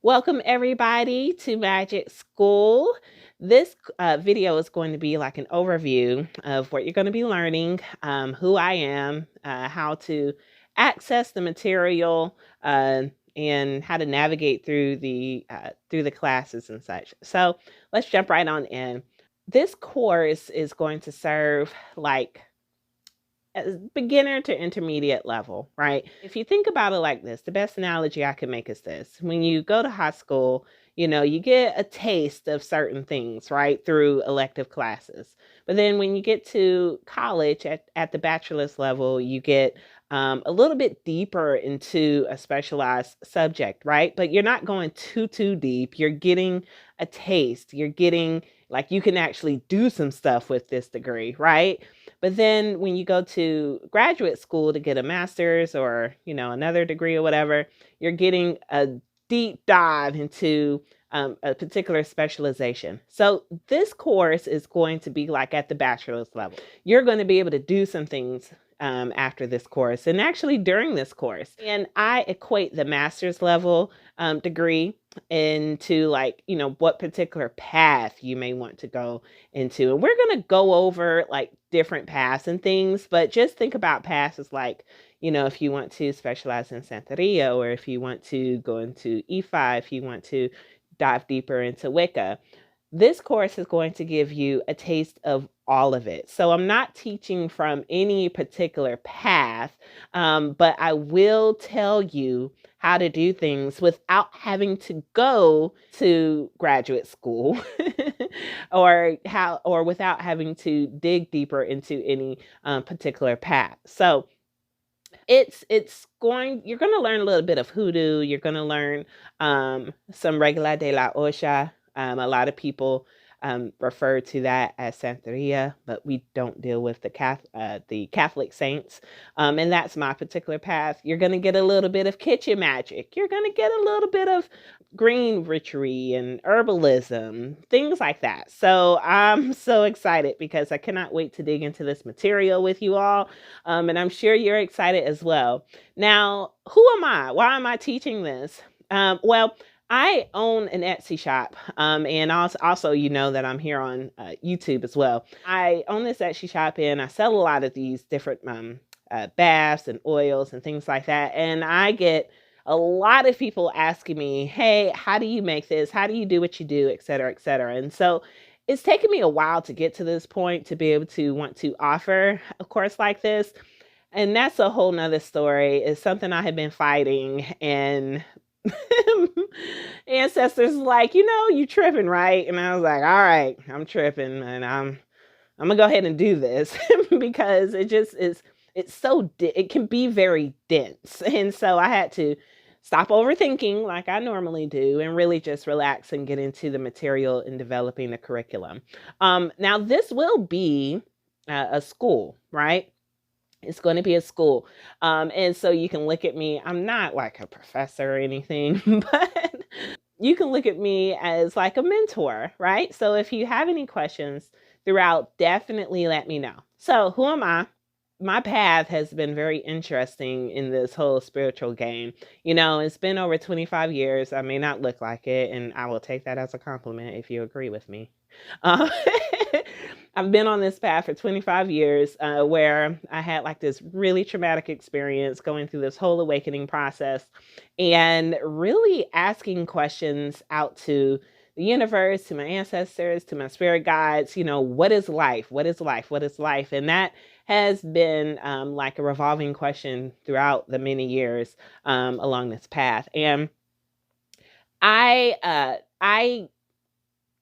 Welcome everybody to Magick School. This video is going to be like an overview of what you're going to be learning, who I am, how to access the material, and how to navigate through the classes and such. So let's jump right on in. This course is going to serve like beginner to intermediate level, right? If you think about it like this, the best analogy I can make is this. When you go to high school, you get a taste of certain things, right, through elective classes. But then when you get to college at the bachelor's level, you get a little bit deeper into a specialized subject, right? But you're not going too deep. You're getting a taste. You're getting like you can actually do some stuff with this degree, right? But then when you go to graduate school to get a master's or, another degree or whatever, you're getting a deep dive into a particular specialization. So this course is going to be like at the bachelor's level. You're going to be able to do some things after this course and actually during this course. And I equate the master's level degree into like, what particular path you may want to go into. And we're going to go over like different paths and things, but just think about paths as like, if you want to specialize in Santeria, or if you want to go into Ifa, if you want to dive deeper into Wicca. This course is going to give you a taste of all of it. So I'm not teaching from any particular path, but I will tell you how to do things without having to go to graduate school or without having to dig deeper into any particular path. So you're going to learn a little bit of hoodoo. You're going to learn some regla de la Osha. A lot of people refer to that as Santeria, but we don't deal with the Catholic saints. And that's my particular path. You're going to get a little bit of kitchen magic. You're going to get a little bit of green witchery and herbalism, things like that. So I'm so excited because I cannot wait to dig into this material with you all. And I'm sure you're excited as well. Now, who am I? Why am I teaching this? Well, I own an Etsy shop, and also that I'm here on YouTube as well. I own this Etsy shop, and I sell a lot of these different baths and oils and things like that. And I get a lot of people asking me, "Hey, how do you make this? How do you do what you do, et cetera, et cetera?" And so it's taken me a while to get to this point to be able to want to offer a course like this. And that's a whole nother story. It's something I have been fighting, and ancestors like, you tripping, right? And I was like, all right, I'm tripping, and I'm gonna go ahead and do this because it just is. It can be very dense, and so I had to stop overthinking like I normally do and really just relax and get into the material and developing the curriculum. Now this will be a school, right? It's going to be a school. And so you can look at me. I'm not like a professor or anything, but you can look at me as like a mentor, right? So if you have any questions throughout, definitely let me know. So who am I? My path has been very interesting in this whole spiritual game. It's been over 25 years. I may not look like it, and I will take that as a compliment if you agree with me. I've been on this path for 25 years where I had like this really traumatic experience going through this whole awakening process and really asking questions out to the universe, to my ancestors, to my spirit guides, what is life? What is life? What is life? And that has been like a revolving question throughout the many years along this path. And I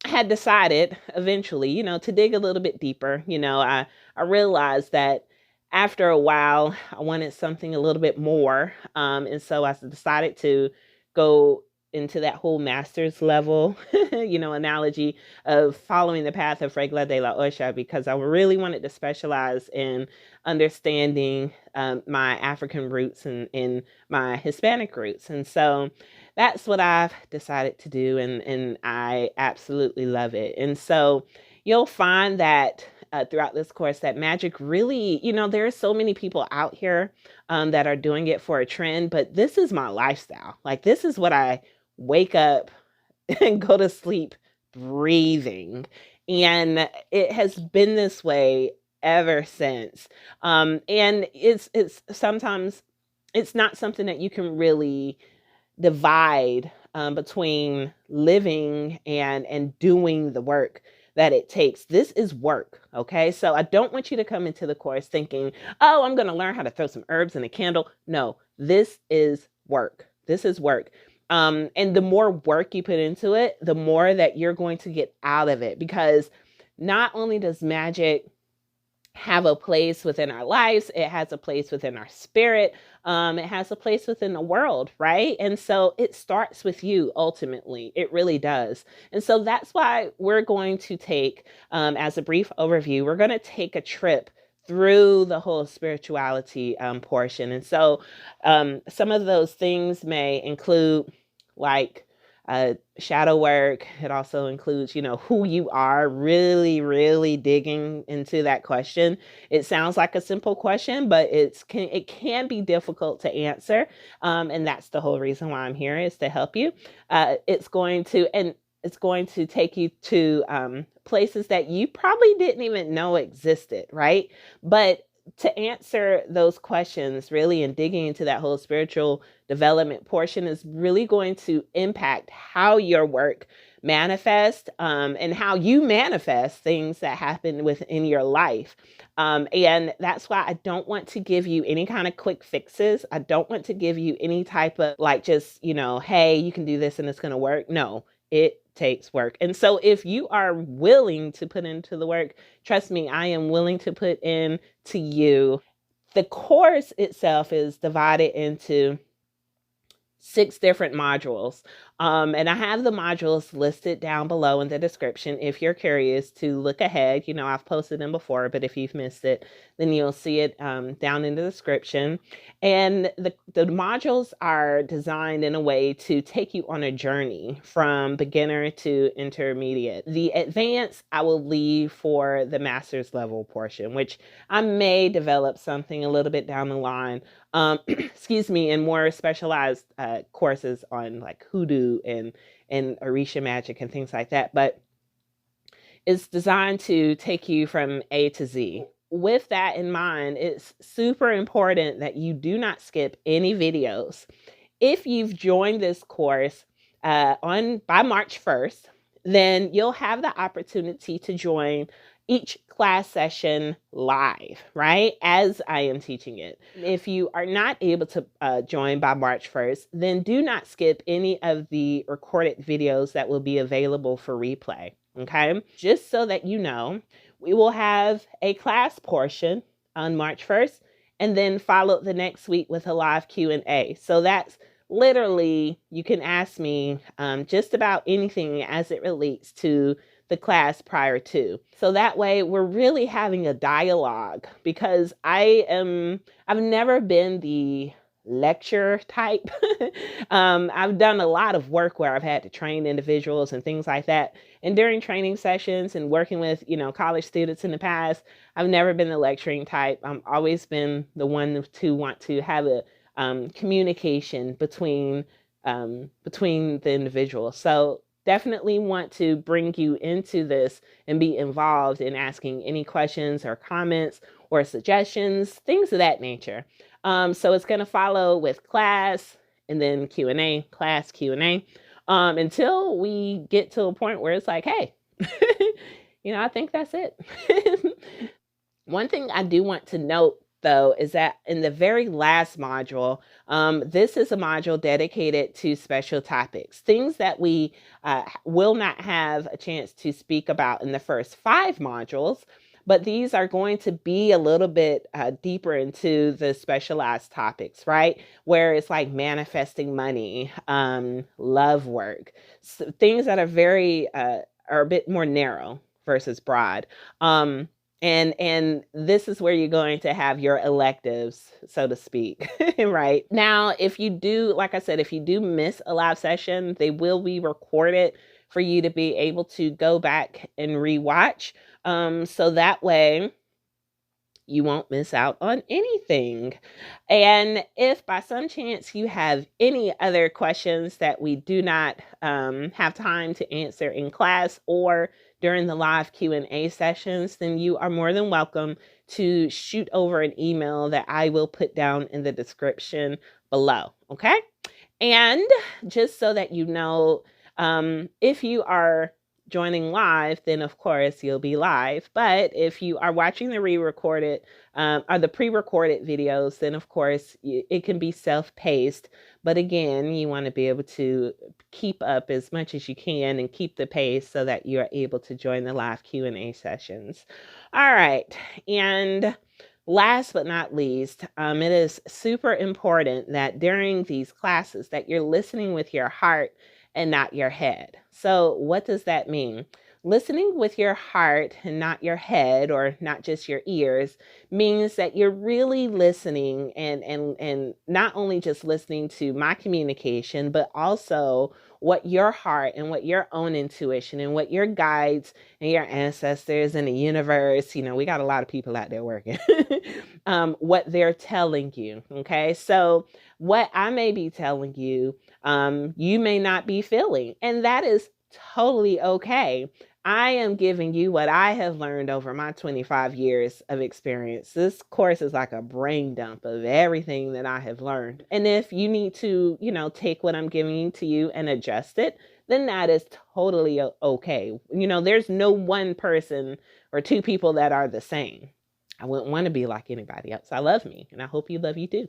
had decided eventually, to dig a little bit deeper. I realized that after a while, I wanted something a little bit more. And so I decided to go into that whole master's level, analogy of following the path of Regla de la Osha, because I really wanted to specialize in understanding my African roots and my Hispanic roots. And so that's what I've decided to do, and I absolutely love it. And so you'll find that throughout this course that magic really, there are so many people out here that are doing it for a trend, but this is my lifestyle. Like, this is what I wake up and go to sleep breathing. And it has been this way ever since. And it's sometimes it's not something that you can really divide between living and doing the work that it takes. This is work, okay? So I don't want you to come into the course thinking, oh, I'm going to learn how to throw some herbs in a candle. No, this is work. This is work. And the more work you put into it, the more that you're going to get out of it, because not only does magic have a place within our lives, it has a place within our spirit, it has a place within the world, right? And so it starts with you ultimately. It really does. And so that's why we're going to take, as a brief overview, we're going to take a trip through the whole spirituality portion. And so some of those things may include like shadow work. It also includes, who you are, really, really digging into that question. It sounds like a simple question, but it can be difficult to answer. And that's the whole reason why I'm here, is to help you. It's going to take you to places that you probably didn't even know existed, right? But to answer those questions really, and digging into that whole spiritual development portion, is really going to impact how your work manifests, and how you manifest things that happen within your life. And that's why I don't want to give you any kind of quick fixes. I don't want to give you any type of just, hey, you can do this and it's going to work. No, it takes work. And so if you are willing to put into the work, trust me, I am willing to put in to you. The course itself is divided into 6 different modules. And I have the modules listed down below in the description if you're curious to look ahead. I've posted them before, but if you've missed it, then you'll see it down in the description. And the modules are designed in a way to take you on a journey from beginner to intermediate. The advanced I will leave for the master's level portion, which I may develop something a little bit down the line, excuse me, in more specialized courses on like hoodoo and Orisha magic and things like that. But it's designed to take you from A to Z. With that in mind, it's super important that you do not skip any videos. If you've joined this course by March 1st, then you'll have the opportunity to join each class session live, right, as I am teaching it. If you are not able to join by March 1st, then do not skip any of the recorded videos that will be available for replay, okay? Just so that you know, we will have a class portion on March 1st, and then followed the next week with a live Q&A. So that's literally, you can ask me just about anything as it relates to the class prior to. So that way we're really having a dialogue, because I've never been the lecture type. I've done a lot of work where I've had to train individuals and things like that. And during training sessions and working with, college students in the past, I've never been the lecturing type. I've always been the one to want to have a communication between the individual. So definitely want to bring you into this and be involved in asking any questions or comments or suggestions, things of that nature. So it's going to follow with class and then Q&A, class Q&A, until we get to a point where it's like, hey, I think that's it. One thing I do want to note, though, is that in the very last module, this is a module dedicated to special topics, things that we will not have a chance to speak about in the first 5 modules, but these are going to be a little bit deeper into the specialized topics, right? Where it's like manifesting money, love work, so things that are are a bit more narrow versus broad. And this is where you're going to have your electives, so to speak, right? Now, if you do, like I said, if you do miss a live session, they will be recorded for you to be able to go back and rewatch. So that way you won't miss out on anything. And if by some chance you have any other questions that we do not have time to answer in class or during the live Q&A sessions, then you are more than welcome to shoot over an email that I will put down in the description below, okay? And just so that you know, if you are joining live, then of course you'll be live. But if you are watching the re-recorded or the pre-recorded videos, then of course it can be self-paced. But again, you want to be able to keep up as much as you can and keep the pace so that you're able to join the live Q&A sessions. All right. And last but not least, it is super important that during these classes that you're listening with your heart and not your head. So what does that mean? Listening with your heart and not your head, or not just your ears, means that you're really listening and not only just listening to my communication, but also what your heart and what your own intuition and what your guides and your ancestors and the universe, we got a lot of people out there working, what they're telling you. Okay. So what I may be telling you, you may not be feeling, and that is totally okay. I am giving you what I have learned over my 25 years of experience. This course is like a brain dump of everything that I have learned. And if you need to, take what I'm giving to you and adjust it, then that is totally okay. There's no one person or two people that are the same. I wouldn't want to be like anybody else. I love me, and I hope you love you too.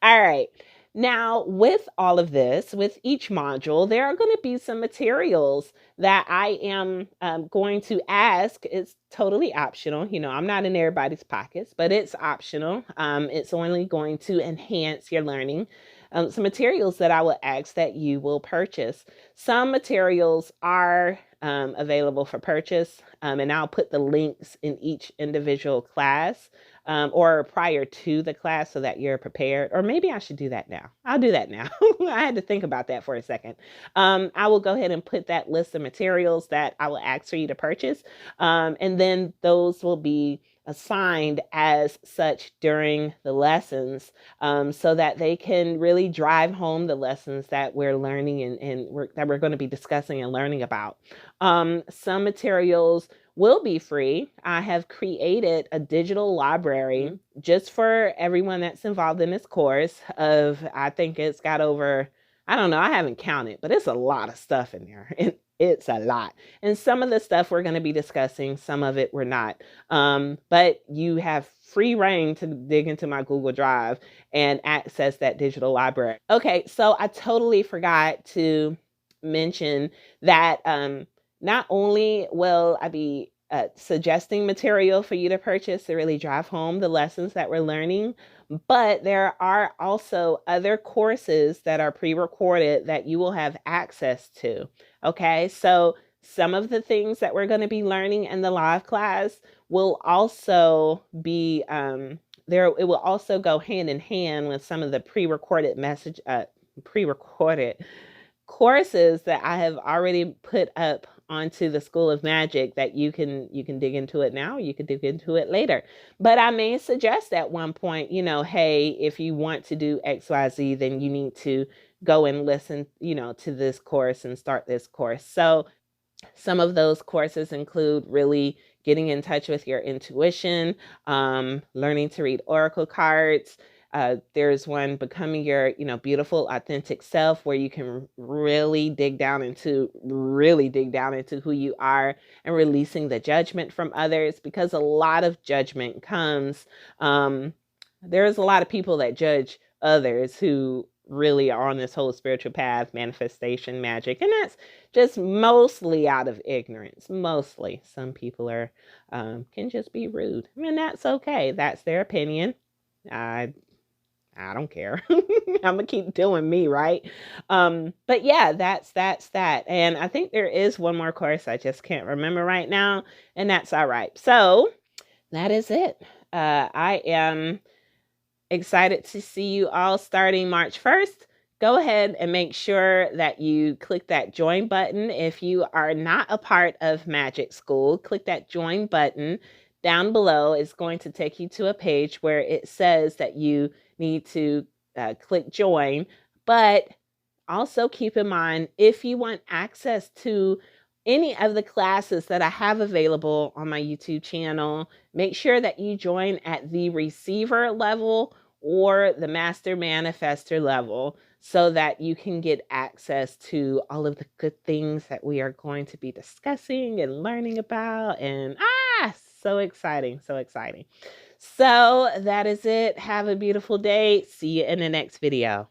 All right. Now, with all of this, with each module, there are going to be some materials that I am going to ask. It's totally optional. I'm not in everybody's pockets, but it's optional. It's only going to enhance your learning. Some materials that I will ask that you will purchase. Some materials are available for purchase, and I'll put the links in each individual class. Or prior to the class so that you're prepared. Or maybe I should do that now. I'll do that now. I had to think about that for a second. I will go ahead and put that list of materials that I will ask for you to purchase. And then those will be assigned as such during the lessons, so that they can really drive home the lessons that we're learning and that we're going to be discussing and learning about. Some materials will be free. I have created a digital library just for everyone that's involved in this course I think it's got over, I don't know, I haven't counted, but it's a lot of stuff in there. It's a lot. And some of the stuff we're going to be discussing, some of it we're not. But you have free reign to dig into my Google Drive and access that digital library. Okay, so I totally forgot to mention that not only will I be suggesting material for you to purchase to really drive home the lessons that we're learning, but there are also other courses that are pre-recorded that you will have access to. Okay, so some of the things that we're going to be learning in the live class will also be there. It will also go hand in hand with some of the pre-recorded courses that I have already put up onto the School of Magic that you can dig into it now, you can dig into it later. But I may suggest at one point, hey, if you want to do XYZ, then you need to go and listen, to this course and start this course. So some of those courses include really getting in touch with your intuition, learning to read oracle cards. There's one, becoming your, beautiful, authentic self, where you can really dig down into who you are and releasing the judgment from others, because a lot of judgment comes. There's a lot of people that judge others who really are on this whole spiritual path, manifestation, magic, and that's just mostly out of ignorance. Mostly, some people are can just be rude, and that's okay. That's their opinion. I don't care. I'm gonna keep doing me, right? But yeah, that's that. And I think there is one more course I just can't remember right now, and that's all right. So that is it. I am excited to see you all starting March 1st. Go ahead and make sure that you click that join button. If you are not a part of Magick School, click that join button. down below is going to take you to a page where it says that you need to click join, but also keep in mind, if you want access to any of the classes that I have available on my YouTube channel, make sure that you join at the receiver level or the master manifester level so that you can get access to all of the good things that we are going to be discussing and learning about. And so exciting, so exciting. So that is it. Have a beautiful day. See you in the next video.